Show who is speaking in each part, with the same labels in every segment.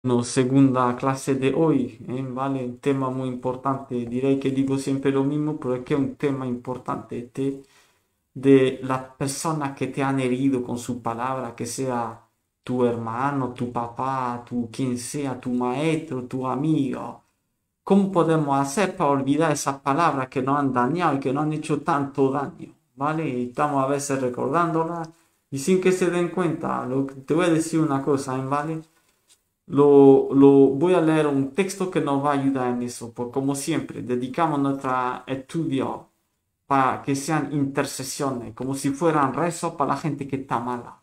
Speaker 1: No, segunda clase de hoy, ¿vale? Un tema muy importante. Diré que digo siempre lo mismo, pero es que es un tema importante de las personas que te han herido con su palabra, que sea tu hermano, tu papá, tu quien sea, tu maestro, tu amigo. ¿Cómo podemos hacer para olvidar esas palabras que nos han dañado y que nos han hecho tanto daño? ¿Vale? Y estamos a veces recordándolas y sin que se den cuenta. Te voy a decir una cosa, ¿vale? Voy a leer un texto que nos va a ayudar en eso, pues como siempre, dedicamos nuestro estudio para que sean intercesiones, como si fueran rezos para la gente que está mala.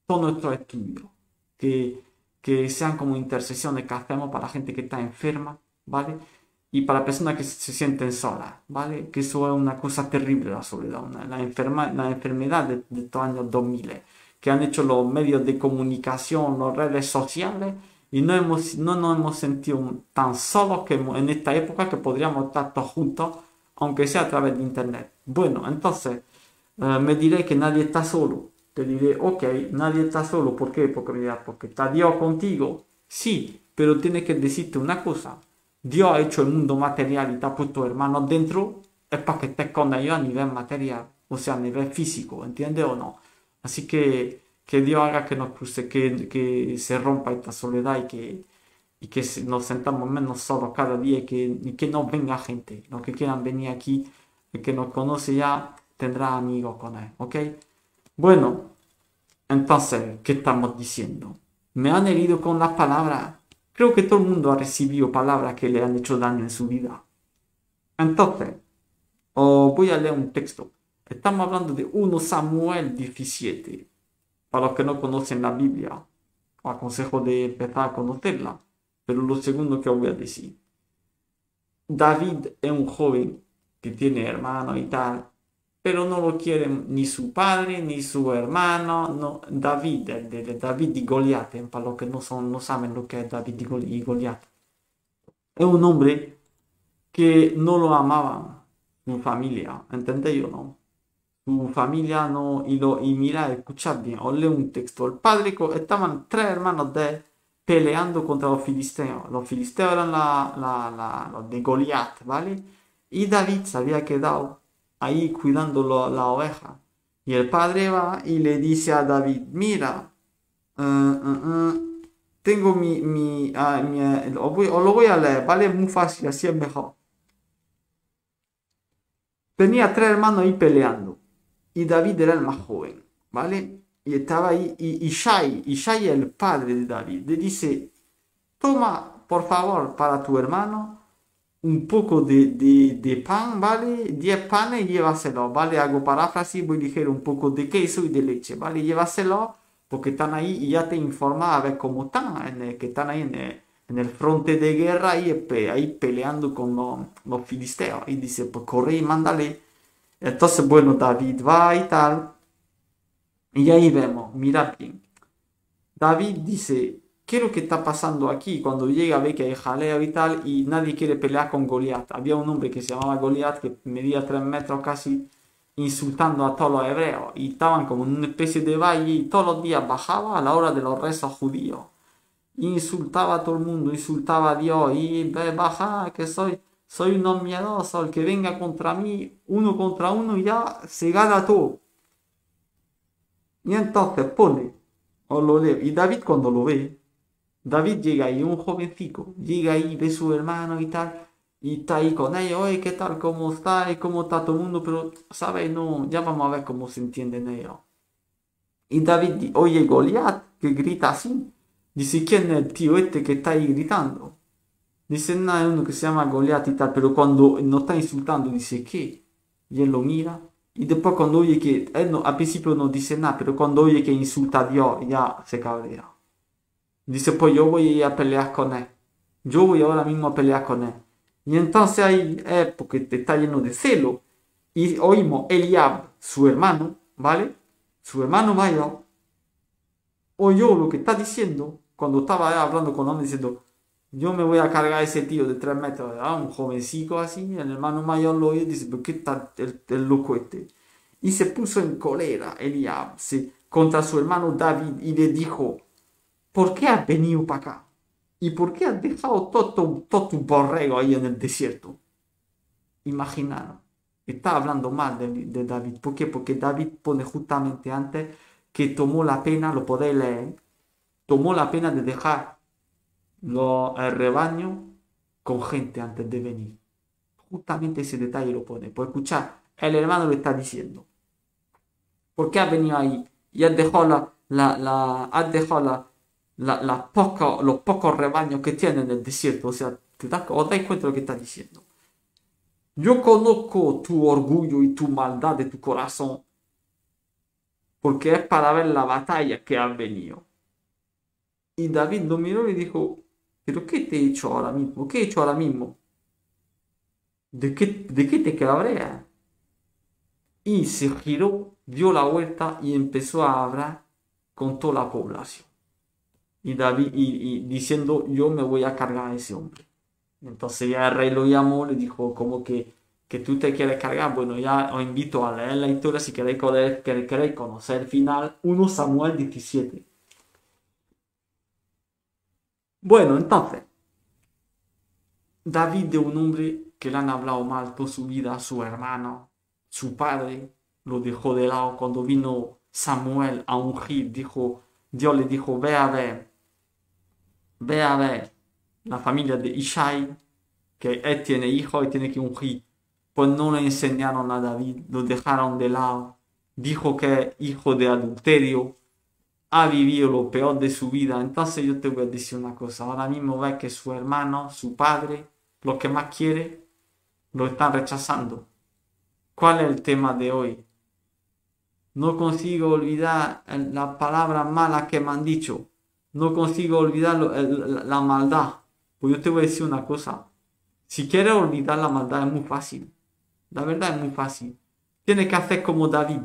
Speaker 1: Todo nuestro estudio, que, que sean como intercesiones que hacemos para la gente que está enferma, ¿vale? Y para personas que se sienten solas, ¿vale? Que eso es una cosa terrible, la soledad, la enfermedad de estos años 2000, que han hecho los medios de comunicación, las redes sociales, y no nos hemos sentido tan solos que en esta época que podríamos estar todos juntos, aunque sea a través de internet. Bueno, entonces me diré que nadie está solo. Te diré, ok, nadie está solo. ¿Por qué? Porque, mira, porque está Dios contigo. Sí, pero tienes que decirte una cosa. Dios ha hecho el mundo material y te ha puesto hermanos dentro, es para que estés con ellos a nivel material, o sea, a nivel físico, ¿entiendes o no? Así que Dios haga que nos cruce, que se rompa esta soledad y que nos sentamos menos solos cada día y que no venga gente. Los que quieran venir aquí, el que nos conoce ya tendrá amigos con él, ¿ok? Bueno, entonces, ¿qué estamos diciendo? Me han herido con las palabras. Creo que todo el mundo ha recibido palabras que le han hecho daño en su vida. Entonces, os voy a leer un texto. Estamos hablando de 1 Samuel 17. Para los que no conocen la Biblia, os aconsejo de empezar a conocerla. Pero lo segundo que os voy a decir. David es un joven que tiene hermano y tal, pero no lo quieren ni su padre ni su hermano. No, David, de David y Goliat, para los que no saben lo que es David y Goliat. Es un hombre que no lo amaban su familia, ¿entendéis o no? Su familia no, y mira, escuchad bien, os leo un texto. Estaban tres hermanos de él peleando contra los filisteos. Los filisteos eran los de Goliat, ¿vale? Y David se había quedado ahí cuidando la oveja. Y el padre va y le dice a David, mira, tengo os lo voy a leer, ¿vale? Es muy fácil, así es mejor. Tenía tres hermanos ahí peleando. Y David era el más joven, ¿vale? Y estaba ahí. Y Ishai, el padre de David, le dice: Toma, por favor, para tu hermano un poco de pan, ¿vale? 10 panes y llévaselo, ¿vale? Hago paráfrasis, voy ligero, un poco de queso y de leche, ¿vale? Llévaselo porque están ahí y ya te informa a ver cómo están, que están ahí en el fronte de guerra y ahí peleando con los filisteos. Y dice: Pues corre y mándale. Entonces, bueno, David va y tal. Y ahí vemos, mirad bien. David dice, ¿qué es lo que está pasando aquí? Cuando llega ve que hay jaleo y tal y nadie quiere pelear con Goliat. Había un hombre que se llamaba Goliat que medía 3 metros casi insultando a todos los hebreos y estaban como en una especie de valle y todos los días bajaba a la hora de los rezos judíos. Insultaba a todo el mundo, insultaba a Dios y ve, baja que soy uno miedoso, el que venga contra mí, uno contra uno ya se gana todo. Y entonces pone, o lo leo, y David cuando lo ve, David llega ahí, un jovencico, llega ahí, ve a su hermano y tal, y está ahí con ellos, oye, ¿qué tal? ¿Cómo está? ¿Y cómo está todo el mundo? Pero, ¿sabes? No, ya vamos a ver cómo se entienden ellos. Y David oye Goliat, que grita así. Dice, ¿quién es el tío este que está ahí gritando? Dice, no, es uno que se llama Goliat y tal, pero cuando nos está insultando, dice, ¿qué? Y él lo mira. Y después cuando oye que, él no, al principio no dice nada, pero cuando oye que insulta a Dios, ya se cabrea. Dice, pues yo voy a ir a pelear con él. Yo voy ahora mismo a pelear con él. Y entonces ahí es porque te está lleno de celo. Y oímos Eliab, su hermano, ¿vale? Su hermano mayor, oyó lo que está diciendo cuando estaba hablando con él diciendo, yo me voy a cargar a ese tío de 3 metros, ¿verdad? Un jovencico así, el hermano mayor lo oye y dice, ¿pero qué tal el loco este? Y se puso en cólera Eliab contra su hermano David y le dijo, ¿por qué has venido para acá? ¿Y por qué has dejado todo tu borrego ahí en el desierto? Imaginaron. Está hablando mal de David. ¿Por qué? Porque David pone justamente antes que tomó la pena, lo podéis leer, tomó la pena de dejar el rebaño con gente antes de venir. Justamente ese detalle lo pone. Pues escuchar, el hermano le está diciendo, ¿por qué has venido ahí? Y has dejado has dejado los pocos rebaños que tiene en el desierto. O sea, ¿os dais cuenta de lo que está diciendo? Yo conozco tu orgullo y tu maldad de tu corazón, porque es para ver la batalla que has venido. Y David lo miró y dijo, ¿pero qué te he hecho ahora mismo? ¿Qué he hecho ahora mismo? De qué te cabreas? Y se giró, dio la vuelta y empezó a hablar con toda la población. Y David, y diciendo, yo me voy a cargar a ese hombre. Entonces ya el rey lo llamó, le dijo, como que tú te quieres cargar. Bueno, ya os invito a leer la historia si queréis conocer el final. 1 Samuel 17. Bueno, entonces, David de un hombre que le han hablado mal toda su vida, su hermano, su padre, lo dejó de lado cuando vino Samuel a ungir, Dios le dijo, ve a ver la familia de Ishai, que él tiene hijos y tiene que ungir. Pues no le enseñaron a David, lo dejaron de lado, dijo que es hijo de adulterio, ha vivido lo peor de su vida. Entonces yo te voy a decir una cosa, ahora mismo ve que su hermano, su padre, lo que más quiere, lo están rechazando. ¿Cuál es el tema de hoy? No consigo olvidar las palabras malas que me han dicho. No consigo olvidar la maldad. Pues yo te voy a decir una cosa. Si quieres olvidar la maldad es muy fácil. La verdad es muy fácil. Tienes que hacer como David.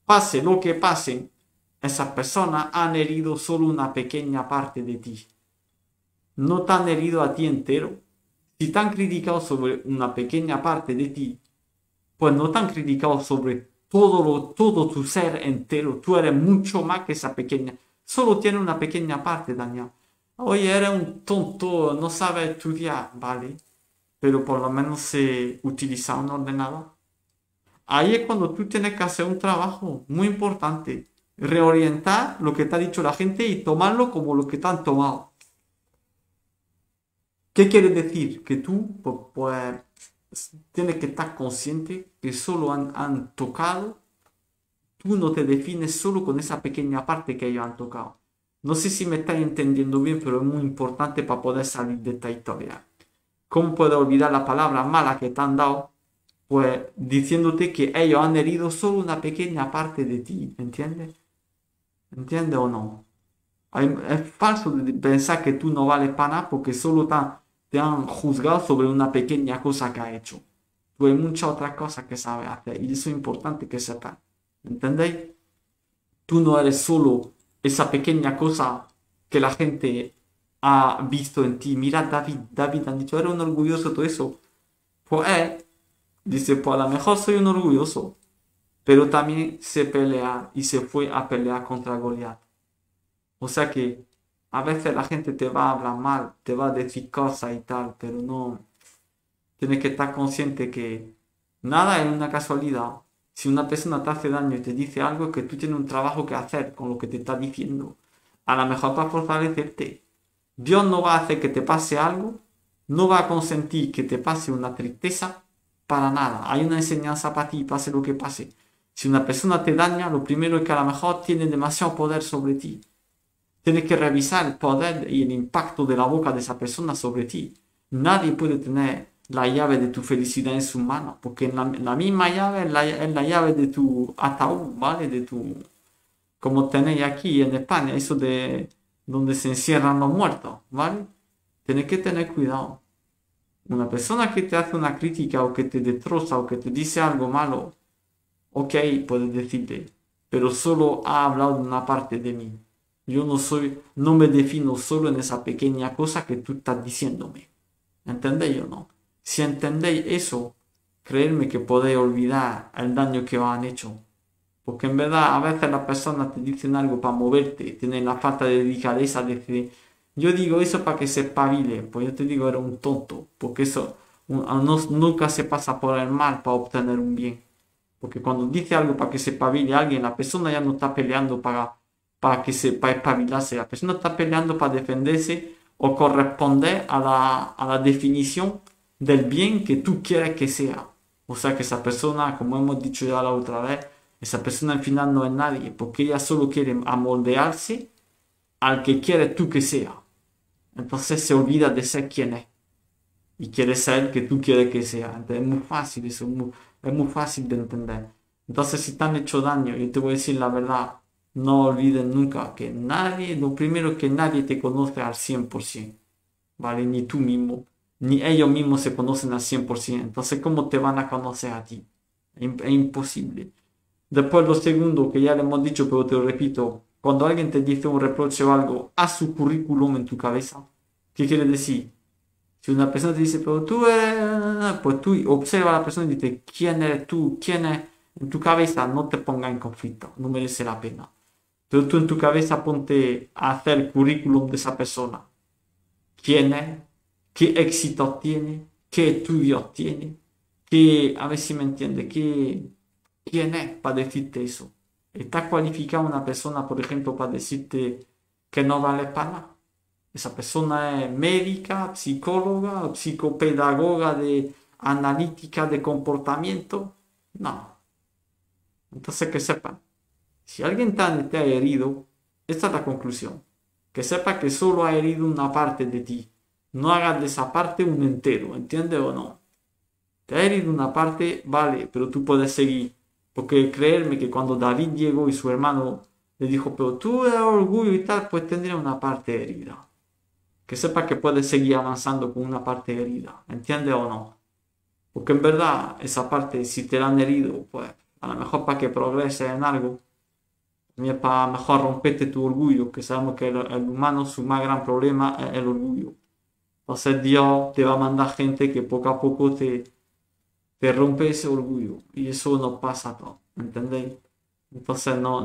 Speaker 1: Pase lo que pase, esas personas han herido solo una pequeña parte de ti. No te han herido a ti entero. Si te han criticado sobre una pequeña parte de ti, pues no te han criticado sobre todo tu ser entero. Tú eres mucho más que esa pequeña. Solo tiene una pequeña parte, Daniel. Oye, eres un tonto, no sabes estudiar, ¿vale? Pero por lo menos se utiliza un ordenador. Ahí es cuando tú tienes que hacer un trabajo muy importante. Reorientar lo que te ha dicho la gente y tomarlo como lo que te han tomado. ¿Qué quiere decir? Que tú, pues, tienes que estar consciente que solo han tocado. Tú no te defines solo con esa pequeña parte que ellos han tocado. No sé si me estáis entendiendo bien, pero es muy importante para poder salir de esta historia. ¿Cómo puedes olvidar las palabras malas que te han dado? Pues diciéndote que ellos han herido solo una pequeña parte de ti, ¿entiendes? ¿Entiendes o no? Es falso pensar que tú no vales para nada porque solo te han juzgado sobre una pequeña cosa que has hecho. Tú hay muchas otras cosas que sabes hacer y eso es importante que sepas. ¿Entendéis? Tú no eres solo esa pequeña cosa que la gente ha visto en ti. Mira, David han dicho, eres un orgulloso, todo eso. Pues dice, pues a lo mejor soy un orgulloso, pero también sé pelear y se fue a pelear contra Goliat. O sea que a veces la gente te va a hablar mal, te va a decir cosas y tal, pero no. Tienes que estar consciente que nada es una casualidad. Si una persona te hace daño y te dice algo, es que tú tienes un trabajo que hacer con lo que te está diciendo. A lo mejor para fortalecerte. Dios no va a hacer que te pase algo, no va a consentir que te pase una tristeza para nada. Hay una enseñanza para ti, pase lo que pase. Si una persona te daña, lo primero es que a lo mejor tiene demasiado poder sobre ti. Tienes que revisar el poder y el impacto de la boca de esa persona sobre ti. Nadie puede tener la llave de tu felicidad en sus manos, porque la misma llave es la llave de tu ataúd, ¿vale? Como tenéis aquí en España, eso de donde se encierran los muertos, ¿vale? Tienes que tener cuidado. Una persona que te hace una crítica o que te destroza o que te dice algo malo, ok, puedes decirle, pero solo ha hablado de una parte de mí. Yo no me defino solo en esa pequeña cosa que tú estás diciéndome. ¿Entendéis o no? Si entendéis eso, creedme que podéis olvidar el daño que os han hecho. Porque en verdad a veces las personas te dicen algo para moverte, tienen la falta de delicadeza de decir, Yo digo eso para que se espabile, pues yo te digo, era un tonto, porque eso nunca se pasa por el mal para obtener un bien. Porque cuando dice algo para que se espabile alguien, la persona ya no está peleando para espabilarse, la persona está peleando para defenderse o corresponder a la definición del bien que tú quieres que sea. O sea que esa persona, como hemos dicho ya la otra vez, esa persona al final no es nadie, porque ella solo quiere amoldearse al que quieres tú que sea. Entonces se olvida de ser quien es y quiere ser el que tú quieres que sea. Entonces es muy fácil, eso es muy fácil de entender. Entonces si te han hecho daño, yo te voy a decir la verdad, no olvides nunca que nadie, lo primero que nadie te conoce al 100%, ¿vale? Ni tú mismo, ni ellos mismos se conocen al 100%. Entonces, ¿cómo te van a conocer a ti? Es imposible. Después lo segundo, que ya le hemos dicho, pero te lo repito, cuando alguien te dice un reproche o algo, haz su currículum en tu cabeza. ¿Qué quiere decir? Si una persona te dice, pero tú eres, pues tú observa a la persona y dice, ¿quién eres tú? ¿Quién es? En tu cabeza no te ponga en conflicto, no merece la pena. Pero tú en tu cabeza ponte a hacer el currículum de esa persona. ¿Quién es? ¿Qué éxito tiene? ¿Qué estudios tiene? A ver si me entiende, ¿quién es para decirte eso? ¿Está cualificada una persona, por ejemplo, para decirte que no vale para nada? Esa persona es médica, psicóloga, psicopedagoga de analítica de comportamiento. No. Entonces que sepa, si alguien te ha herido, esta es la conclusión. Que sepa que solo ha herido una parte de ti. No hagas de esa parte un entero, ¿entiendes o no? Te ha herido una parte, vale, pero tú puedes seguir. Porque creerme que cuando David llegó y su hermano le dijo, pero tú eres orgullo y tal, pues tendría una parte herida. Que sepa que puedes seguir avanzando con una parte herida, ¿entiendes o no? Porque en verdad, esa parte, si te la han herido, pues a lo mejor para que progreses en algo, es para mejor romperte tu orgullo, que sabemos que el humano, su más gran problema es el orgullo. Entonces Dios te va a mandar gente que poco a poco te rompe ese orgullo. Y eso no pasa todo, ¿entendéis? Entonces no,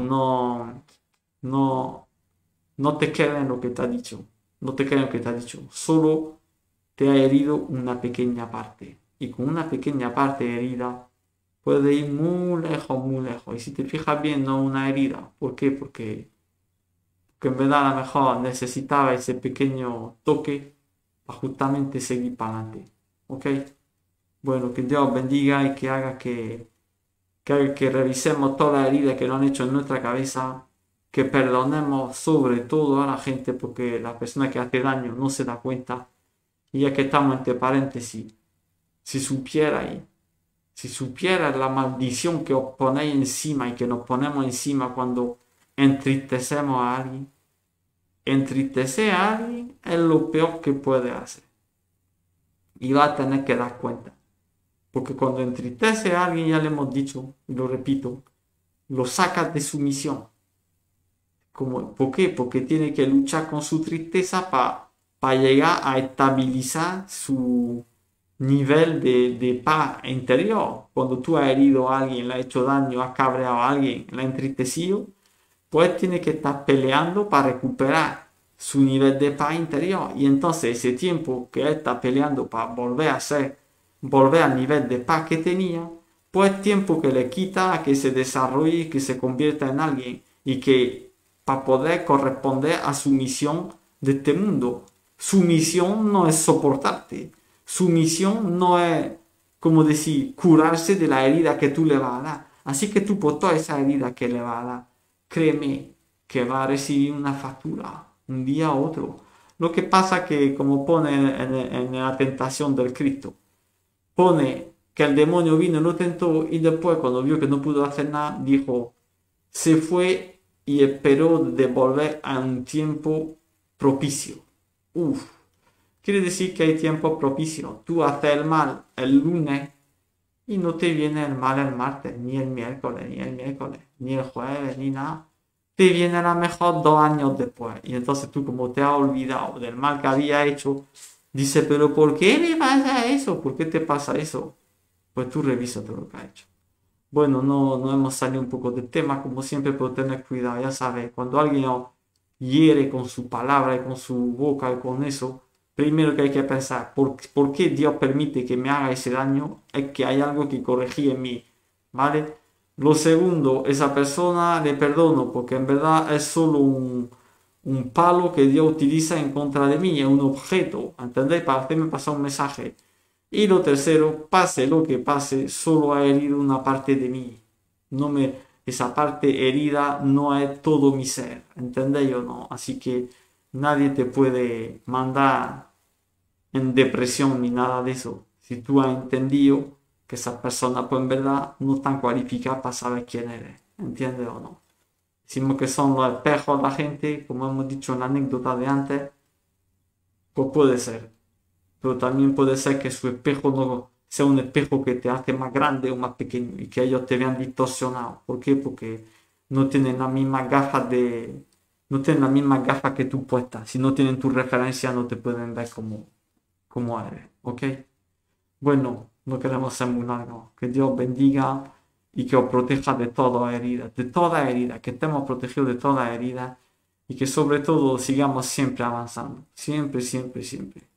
Speaker 1: no te quedes en lo que te ha dicho. No te quedes en lo que te ha dicho. Solo te ha herido una pequeña parte. Y con una pequeña parte herida puede ir muy lejos, muy lejos. Y si te fijas bien, no una herida. ¿Por qué? Porque en verdad a lo mejor necesitaba ese pequeño toque para justamente seguir para adelante. ¿Ok? Bueno, que Dios bendiga y que haga que revisemos todas las heridas que nos han hecho en nuestra cabeza, que perdonemos sobre todo a la gente porque la persona que hace daño no se da cuenta. Y ya que estamos entre paréntesis, si supierais, si supieras la maldición que os ponéis encima y que nos ponemos encima cuando entristecemos a alguien, entristecer a alguien es lo peor que puede hacer. Y va a tener que dar cuenta. Porque cuando entristece a alguien, ya le hemos dicho, y lo repito, lo sacas de su misión. ¿Por qué? Porque tiene que luchar con su tristeza para llegar a estabilizar su nivel de paz interior. Cuando tú has herido a alguien, le has hecho daño, has cabreado a alguien, le has entristecido, pues tiene que estar peleando para recuperar su nivel de paz interior. Y entonces ese tiempo que él está peleando para volver al nivel de paz que tenía, pues tiempo que le quita a que se desarrolle, que se convierta en alguien y que para poder corresponder a su misión de este mundo. Su misión no es soportarte. Su misión no es, como decir, curarse de la herida que tú le vas a dar. Así que tú por toda esa herida que le vas a dar, créeme que va a recibir una factura un día u otro. Lo que pasa que, como pone en la tentación del Cristo, pone que el demonio vino y lo tentó y después cuando vio que no pudo hacer nada, dijo, se fue y esperó de volver a un tiempo propicio. Uf, quiere decir que hay tiempo propicio. Tú haces el mal el lunes y no te viene el mal el martes, ni el miércoles, ni el jueves, ni nada. Te viene a lo mejor 2 años después. Y entonces tú, como te has olvidado del mal que había hecho, dices, pero ¿por qué me pasa eso? ¿Por qué te pasa eso? Pues tú revisa todo lo que has hecho. Bueno, no hemos salido un poco del tema, como siempre, pero tener cuidado, ya sabes, cuando alguien hiere con su palabra y con su boca y con eso, primero que hay que pensar, ¿por qué Dios permite que me haga ese daño? Es que hay algo que corregir en mí, ¿vale? Lo segundo, esa persona le perdono porque en verdad es solo un palo que Dios utiliza en contra de mí, es un objeto, ¿entendéis? Para hacerme pasar un mensaje. Y lo tercero, pase lo que pase, solo ha herido una parte de mí. Esa parte herida no es todo mi ser, ¿entendéis o no? Así que nadie te puede mandar en depresión ni nada de eso. Si tú has entendido que esa persona, pues en verdad no están cualificada para saber quién eres, ¿entiendes o no? Decimos que son los espejos la gente, como hemos dicho en la anécdota de antes, pues puede ser. Pero también puede ser que su espejo no sea un espejo que te hace más grande o más pequeño y que ellos te vean distorsionado. ¿Por qué? Porque no tienen las mismas gafas no tienen las mismas gafas que tú puestas. Si no tienen tu referencia no te pueden ver como eres. ¿Ok? Bueno, no queremos ser muy largos. Que Dios bendiga y que os proteja de toda herida, que estemos protegidos de toda herida y que sobre todo sigamos siempre avanzando. Siempre, siempre, siempre.